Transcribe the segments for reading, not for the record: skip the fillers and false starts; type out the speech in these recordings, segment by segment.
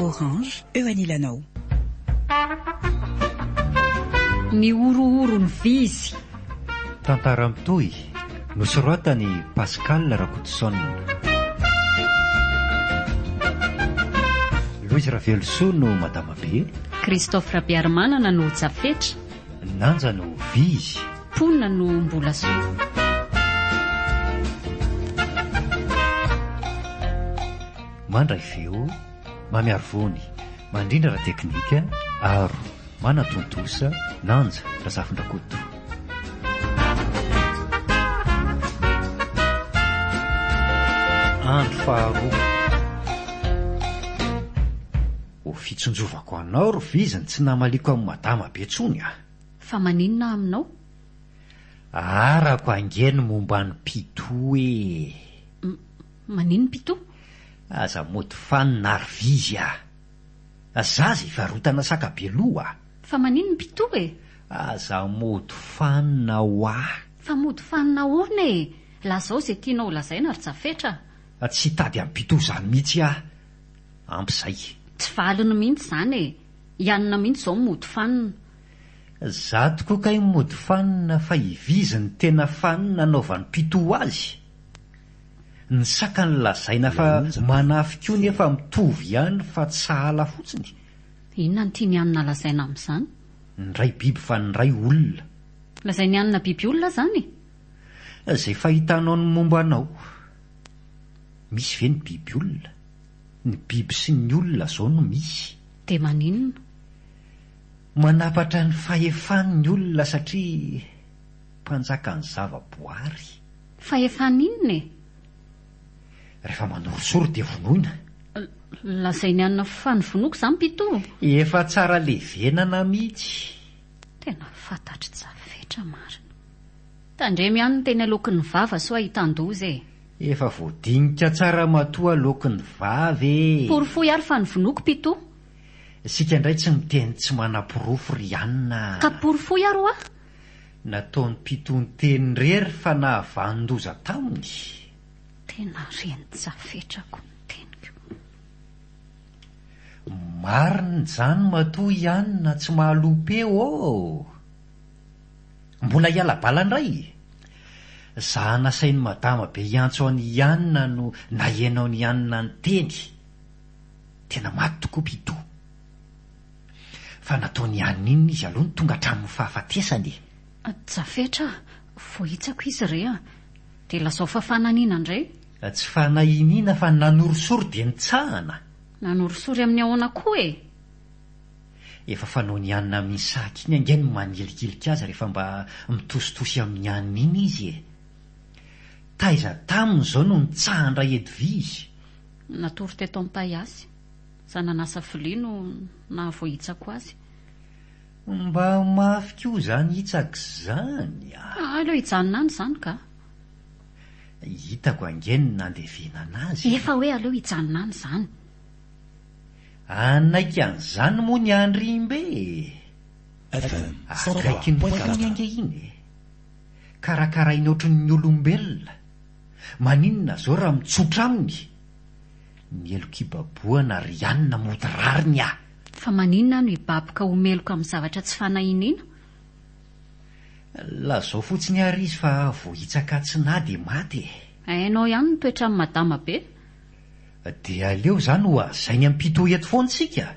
Orange eo anilanao. Ny orooro ny vizy. Tantara mitoy nosoratany Pascal Rakotoson. Louise Ravelso no Madama Be. Christophe Rabiarmanana no Jafetra. Nanja no Vizy. Ponina no Mbolasoa. Mandray feo, mamiaro vony, mandrindra raha teknika, aro, manatontosa, nanja, razafindrakoto. Andro faharoa. Ho fitsonjovako anao ro viziny tsy namaliko amin'ny Madama Be tsony ah. Fa maninona aminao? Arako angeny momba ny pito e. Maninona pito? Aza mody fanina ary vizy ah. Azazy varotana sakabeloa. Fa maninona pito e? Aza mody fanina ho ah. Fa mody fanina orona e. Lazao zay tianao lazaina ry Jafetra. Tsy tady amin'ny pito zany mihitsy ah. Amp'izay. Tsy valiny mihitsy zany e. Ianona mihitsy zao mody fanina. Zato koa kay mody fanina fa iviziny tena fanina anaovan'ny pito azy. Ny saka ny lazaina fa manafika io nefa mitovy ihany fa tsy sahala fotsiny. Inona ny tiany anina lazaina amin'izany? Ny ray biby fa ny ray olona. Lazainy anina biby olona zany? Zay fahitanao ny momba anao. Misy ve ny biby olona? Ny biby sy ny olona zao no misy. De maninona? Manapatra ny fahefan'ny olona satria mpanjakan'ny zavaboary. Fahefany inona e? Rehefa manorosoro dia vonoina. Lazainy anina fa ny vonoko zany pito. Efa tsara levenana mihitsy. Tena fantatry Jafetra marina. Tandremy ihany ny teny alokin'ny vava so ahitan-doza e. Efa voadinika tsara matoa alokin'ny vavy e. Porofoy ary fa ny vonoko pito. Sika indray tsy miteny tsy manapirofo ry anina. Ka porofoy ary ah? Nataony pito ny teny rery fa nahavandoza taminy. Tena reny Jafetrako ny teniko. Marina zany matoa ianina tsy mahalopeo ao. Mbola hiala bala indray. Za nasain'ny Madama Be hiantso any ianina no nahenao ny ianina ny teny. Tena maty tokoa pito. Fa nataony ianina iny izy aloha ny tonga hatramin'ny fahafatesany. Jafetra, vohitsako izy rea. De lazao fa fananina indray? Tsy fanahinina fa nanorosoro dia nitsahana. Nanorosory amin'ny ahoana koa e? Efa fanao ny ianina amin'ny saky iny angeny manilikilika azy rehefa mba mitositosy amin'ny ianina iny izy e. Taiza taminy zao no nitsahana edy vizy. Natory teto ampahasy. Zananasa vilia no nahavohitsako azy. Mba mafy koa zany hitsaka zany ah. Aleo hijanona any zany ka. Hitako angeny nandevenana azy. Efa hoe aleo hijanona any zany. Anaika an'izany moa ny andrimbe. Akaiky ny poiny ange iny. Karakarainy ohatran'ny olombelona. Maninona zao raha mitsotra aminy. Ny elokibaboana ry anina mody rariny ah. Fa maninona no hibaboka homeloka amin'ny zavatra tsy fanahinina? Lazao fotsiny ary izy fa vohitsaka tsy nady maty. Hainao ihany ny toetra amin'ny Madama Be. Dia aleo zany ho azainy amin'ny pito eto foana tsika.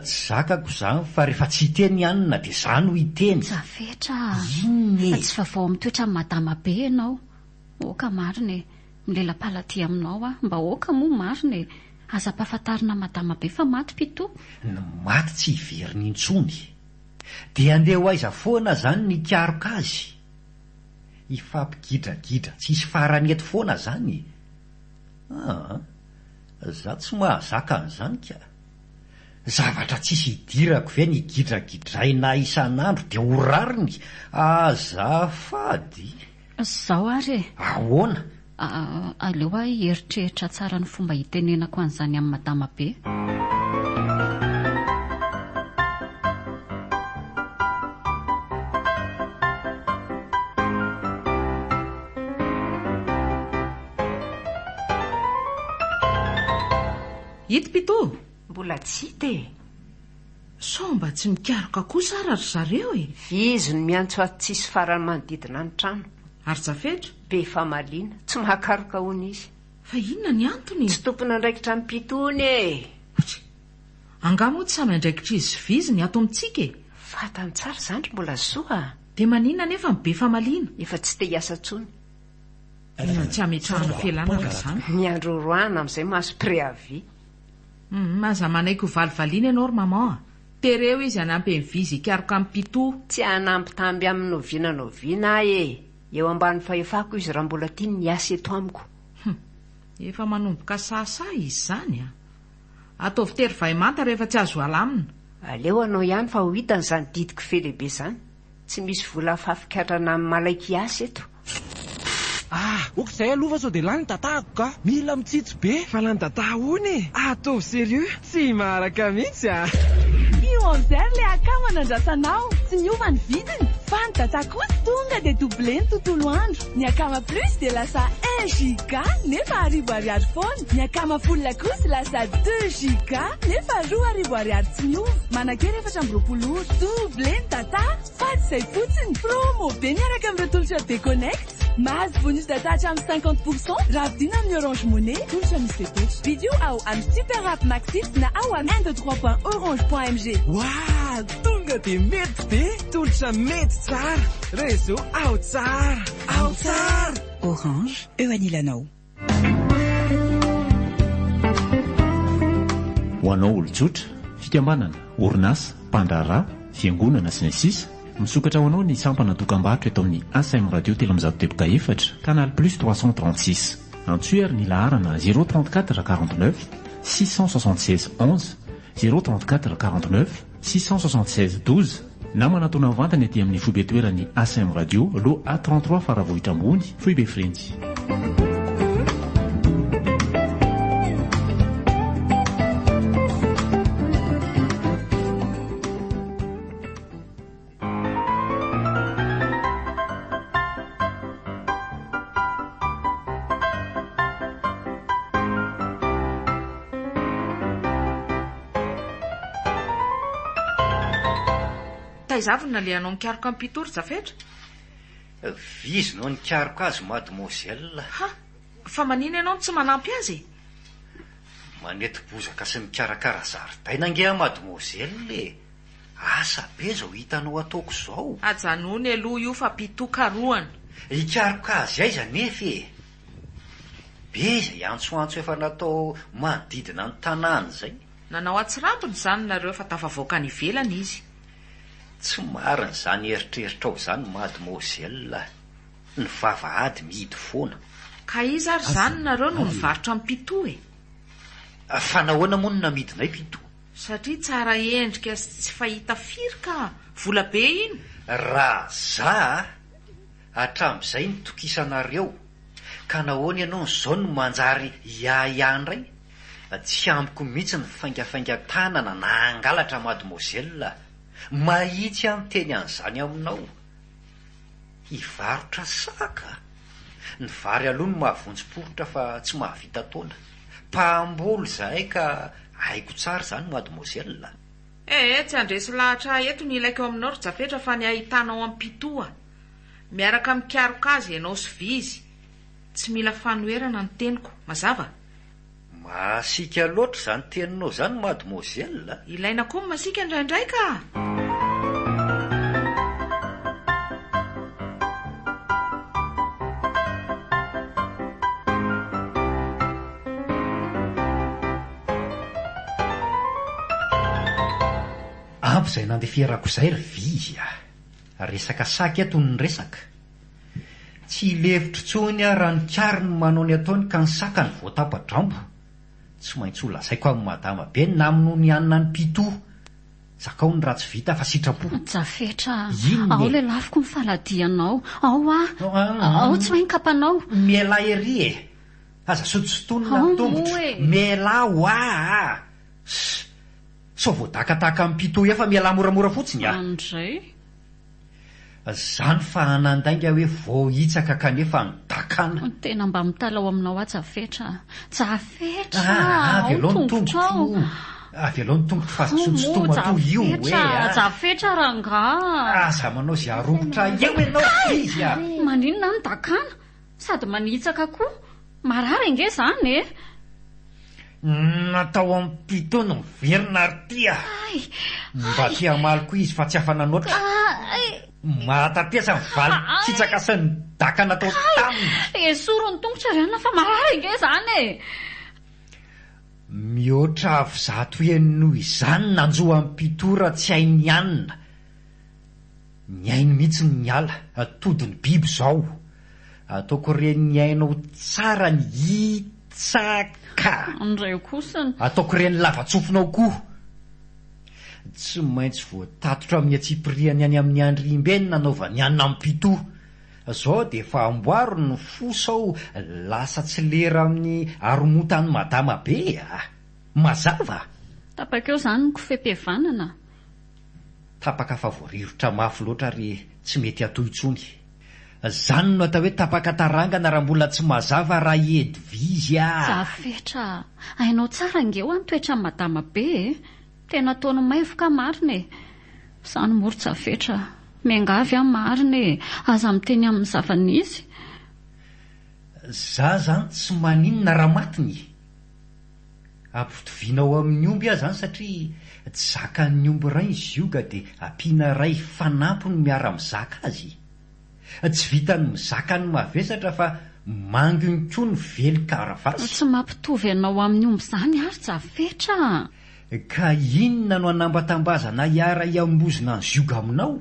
Tsy zakako zany fa rehefa tsy hiteny ianina dia zany ho hiteny. Jafetra, Iny tsy vavao amin'ny toetra amin'ny Madama Be ianao. Oka marina e. Milela-palaty aminao ah. Mba oka moa marina e. Aza-pahafantarina Madama Be fa maty pito. Ny maty tsy hiveriny intsony. Dia andeha ho aiza foana zany ny karoka azy. Ifampigidragidra tsisy farany eto foana zany. Za tsy mahazaka an'izany ka. Zavatra tsisy hidirako ve ny gidragidraina isan'andro dia ho rariny. Azafady. Zao ary e. Ahoana? Aleo aho hieritreritra tsara ny fomba hitenenako an'izany amin'ny Madama Be. Ito-pito. Mbola tsy te. So mba tsy mikaroka kosa ary zareo e. Vizy no miantso ato tsisy farany manodidina ny trano. Ary zafetra. Be famaliana, tsy mahakaroka hono izy. Fa inona ny antony? Tsy tompona andraikitra mipitony e. Angamo tsy samy andraikitra izy vizy ny ato amintsika e. Fatany tsara zandry mbola soa. Dia manina nefa mibe famaliana. Efa tsy te hiasa tsony. Ina tsy ametrahana fialana zany. Miandro roana amin'izay mahazo préavis. Maza manaiko valivaliana ianao ry maman. Tereo izy anampy ny vizy hikaroka mipito. Tsy anampy tamby amin'ny noviana e. Eo ambany fahefako izy raha mbola tiany niasa eto amiko. Efa manomboka sasa izy zany a. Ataovy tery vaimanta rehefa tsy azo alamina. Aleo anao ihany fa ho hitany izany didiko felehibe izany. Tsy misy vola fafikatrana amin'ny malaiky asa eto. Okizay aloha fa sao dia lany tatahako ka. Mila mitsitsy be. Fa lany tataha hony e. Ataovy serieux. Tsy maharaka mihitsy a. Io amin'izay le akama nandrasanao. Tsy niova ny vidiny. Fa ny tata kosa tonga dia doublé ny tontolo andro. Ny akama plus dia lasa 1 giga nefa 1000 foana. Ny akama full kosa lasa 2 giga nefa 2000 tsy miova. Manakera 420 doublé ny tata. Fa tsy izay fotsiny. Promo be miaraka amin'ireo tolotra Déconnect. Mahazo bonus data hatramin'ny 50% raha vidina amin'ny Orange Money. Tolotra misy fetotra. Vidéo ao amin'ny Super App Maxis na ao amin'ny 123.orange.mg. Wow, tonga dia mety be. Tolotra mety tsara. Réseau ao tsara. Ao tsara. Orange, eo anilanao. Ho anao olon-tsotra, fikambanana, orinasa, mpandraharaha, fiangonana sy ny sisa, misokatra ho anao ny sampana dokam-barotra eto amin'ny ASM Radio Telamizado Teboka 4, Canal Plus 336. Antsoer ny laharana 034 49 676 11, 034 49 676 12, na manatona vantany aty amin'ny foibe toerany ASM Radio, lo A33 faravohitra ambony, Foibe Frenzy. Taizavona le anao mikaroka mipitory zafetra. Vizy no nikaroka azy mademoiselle. Fa manina ianao tsy manampy azy? Manety bozaka sy mikarakara zaridaina ange mademoiselle. Asa be zao hitanao ataoko zao. Ajanony aloha io fa pitokaroana. Hikaroka azy aiza nefa e. Be izay antsoantso efa natao manodidina ny tanàna zay. Nanao atsirambiny zany nareo fa tafavoaka ny ivelany izy. Tsy marina zany eritreritra ao zany mademoiselle. Ny vavahady mihidy foana. Ka iza ary zany nareo no nivarotra mipito e. Fa nahoana moa no namidinay pito? Satria tsara endrika sy tsy fahita firy ka vola be iny. Raha za hatramin'izay nitokisanareo ka nahoana ianao n'izao no manjary iandray. Tsy amiko mihitsy ny faingafaingan-tanana na angalatra mademoiselle. Mahitsy amin'ny teny an'izany aminao. Hivarotra saka. Ny vary aloha no mahavonjim-poritra fa tsy mahavita taona. Mpahambolo zahay ka haiko tsara zany mademoiselle. Tsy andresy lahatra eto ny ilaiko aminao ry jafetra fa ny ahitanao amin'ny pitoa. Miaraka mikaroka azy ianao sy vizy. Tsy mila fanoherana ny teniko, mazava? Masika loatra zany teninao zany mademoiselle. Ilaina koa masika indraindray ka. Ampy izay nandeferako izay ry vizy resaka saky eto ny resaka. Tsy levitry tsony raha ny kary no manao ny ataony ka ny saka ny voatapa-drambo. Tsy maintsy ho lazaiko amin'ny madama be namino ny anina ny pito. Zakao ny ratsy vita fa sitrapo. Jafetra, ao le lafiko ny faladianao. Ao tsy mahay kapanao. Miala ery e. Aza sotosotonina tongotra. Miala oa. So voadakataka amin'ny pito efa miala moramora fotsiny Andray. Zany fa hanandainga hoe voahitsaka kanefa nydakana. Tena mba mitalao aminao Jafetra. Jafetra! Avy aloha ny tongotro. Avy aloha ny tongotro fa tsontsotoma toy io hoe. Jafetra rangahy. Aza manao izay aromotra eo ianao izy a. Maninona ny dakana? Sady manitsaka koa. Marary ange zany e. Natao amin'ny pito no miverina ary tia. Mba tia maly koa izy fa tsy afananoatra. Matapiasa mivaly tsitsaka sy ny dakana tao taminy. Esoro ny tongotra riana fa marary ange zany e. Mihoatra avy zato noho izany nanjoa amin'ny pito raha tsy hainy anina. Ny ainy mihitsy ny ala, atodiny biby zao. Ataoko reny ainao tsara ny hitsaka. Andray kosany. Ataoko reny lavatsofinao koa. Tsy maintsy voatatotra amin'ny atsipiriany any amin'ny andrimby eny nanaova ny anina amin'ny pito. Zao dia efa amboaro ny fosao lasa tsy lera amin'ny aromotany madama be. Mazava. Tapaka eo zany ny kofepevanana. Tapaka fa voarivotra mafy loatra ary tsy mety atoy intsony. Zany no atao hoe tapaka tarangana raha mbola tsy mazava raha edy vizy Jafetra, ainao tsara ngeo any toetra madama be e. Tena taony maivoka marina e. Zany moro Jafetra, miangavy amin'ny marina e. Aza miteny amin'ny zavanizy. Za zany tsy maninona raha matiny. Ampitovianao amin'ny omby aho zany satria tsy zakan'ny omby ray izy ioga dia ampiana ray fanampony miara mizaka azy. Tsy vitany mizaka ny mavesatra fa mangony koa ny vely karavasy. Tsy mampitovy anao amin'ny omby zany ary Jafetra. Ka inona no anambatambazana iara iambozona ny zioga aminao?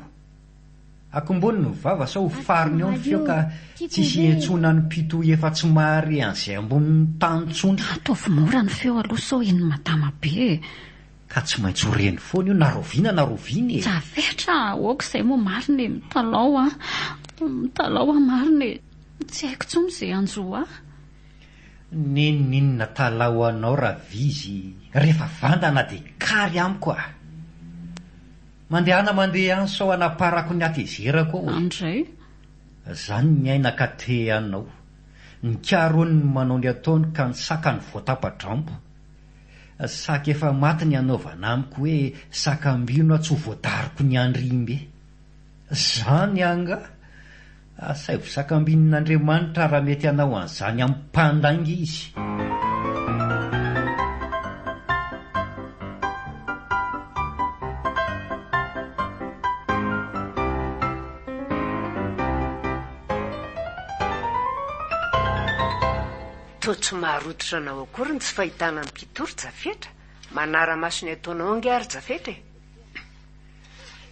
Akombony ny vava sao fariny ao ny feo ka tsisy etsona ny pito efa tsy mahare an'izay ambonin'ny tany tsony. Ataovy mora ny feo aloha sao eny madama be. Ka tsy maintsy horeny foana io naroviana e. Jafetra, oka izay moa marina e. Mitalao marina e. Tsy haiko tsony izay anjoa. Ninona talao anao raha vizy rehefa vandana dia kary amiko a. Mandeha any sao anaparako ny atezerako ao. Andray. Zany ny aina ka te anao. Ny karony manao ny ataony ka ny saka ny voatapatrampo. Saka efa maty ny anaovana amiko hoe sakambino tsy ho voadariko ny andrimby. Zany anga. Asaivo sakambin'Andriamanitra raha mety anao an'izany amin'ny mpandainga izy. Toa tsy maharototra anao akory ny tsy fahitana ny mpitory Jafetra. Manara-maso ny ataonao ange ary Jafetra e.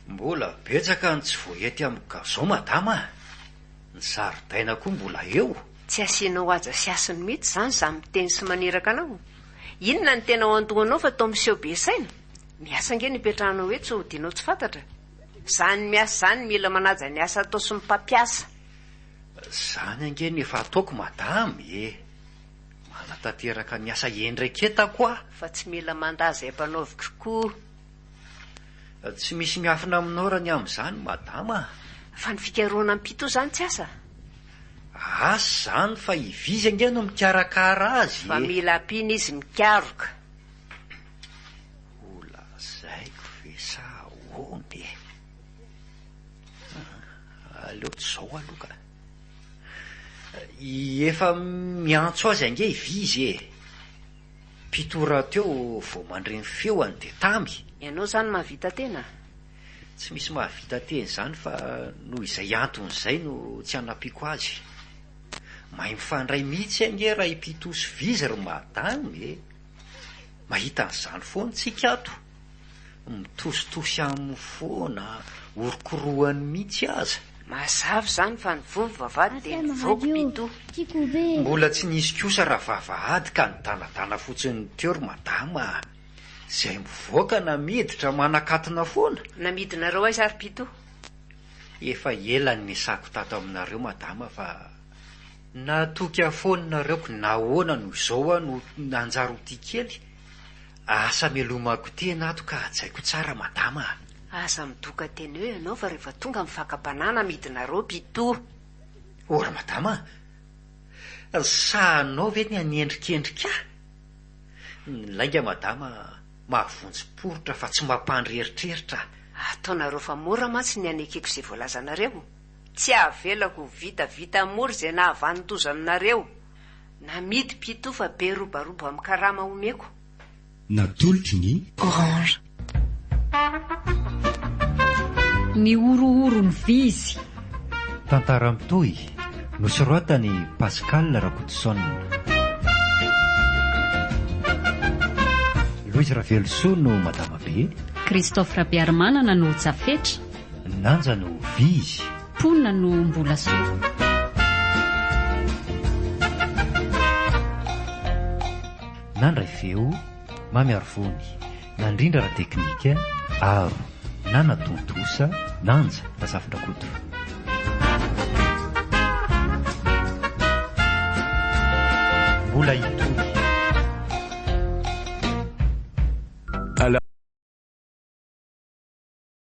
Mbola betsaka ny tsy voahety amiko zao madama. Ny zaridaina koa mbola eo. Tsy asianao aja sy asiny mihitsy zany za miteny sy maniraka anao. Inona ny tena ao antoanao fa tao miseho be saina? Miasa ange nipetrahanao hoe tsy hodianao tsy fantatra. Zany miasa zany mila manaja ny asa atao sy ny mpampiasa. Zany ange nefa ataoko madama e. Manatateraka ny asa endreketa koa. Fa tsy mila mandaza mpanaoviko koa. Tsy misy miafina aminao raha ny amin'izany madama. Fa ny fikaroana amin'ny pito zany tsy asa. Asa zany fa ivizy ange no mikarakara azy. Fa mila ampiana izy mikaroka. Olazaiko ve sa ahoana e. Aleoto zao aloha ka. Efa miantso azy ange ivizy e. Pito raha teo vao mandreny feoany dia tamy. Ianao zany mahavita tena. Tsy misy mahavita teny zany fa noho izay antony izay no tsy hanapiko azy. Mahay mifandray mihitsy ange raha ipito sy vizy ry madamy e. Mahita an'izany foana tsika ato. Mitositosy amin'ny foana, orokoroany mihitsy aza. Mazava zany fa ny vovo vavady dia nivoako pito. Mbola tsy nisy kosa raha vavahady ka nidanadana fotsiny teo ry madama. Zay mivoaka na miditra manakatina foana. Namidinareo aiza ary pito? Efa elany nisako tato aminareo madama fa natoky afonanareo ko nahoana no izao no nanjaro ity kely. Asa melomako tena ato ka ajaiko tsara madama. aza midoka teny hoe ianao fa rehefa tonga mifakam-panana midinareo pito. Ora madama, sahanao ve ny haniendrikendrika? Ny lainga madama mahavonjy-porotra fa tsy mampandreritreritra. Ataonareo fa mora matsy ny anekeko izay voalazanareo. Tsy avelako vitavita mora izay nahavanontoza aminareo. Namidy pito fa be robaroba amin'ny karama omeko. Natolotry ny Orange. Ny orooro ny vizy. Tantara mitohy nosoratany Pascal Rakotoson. Louise Raveloso no madama be. Christophe Rabiarmanana no Tsafetra. Nanja no Vizy. Ponina no Mbolasoa. Nandray feo mamiaro vony, nandrindra raha teknika aro na natontosa nanja razafitra koto. Mbola itoy.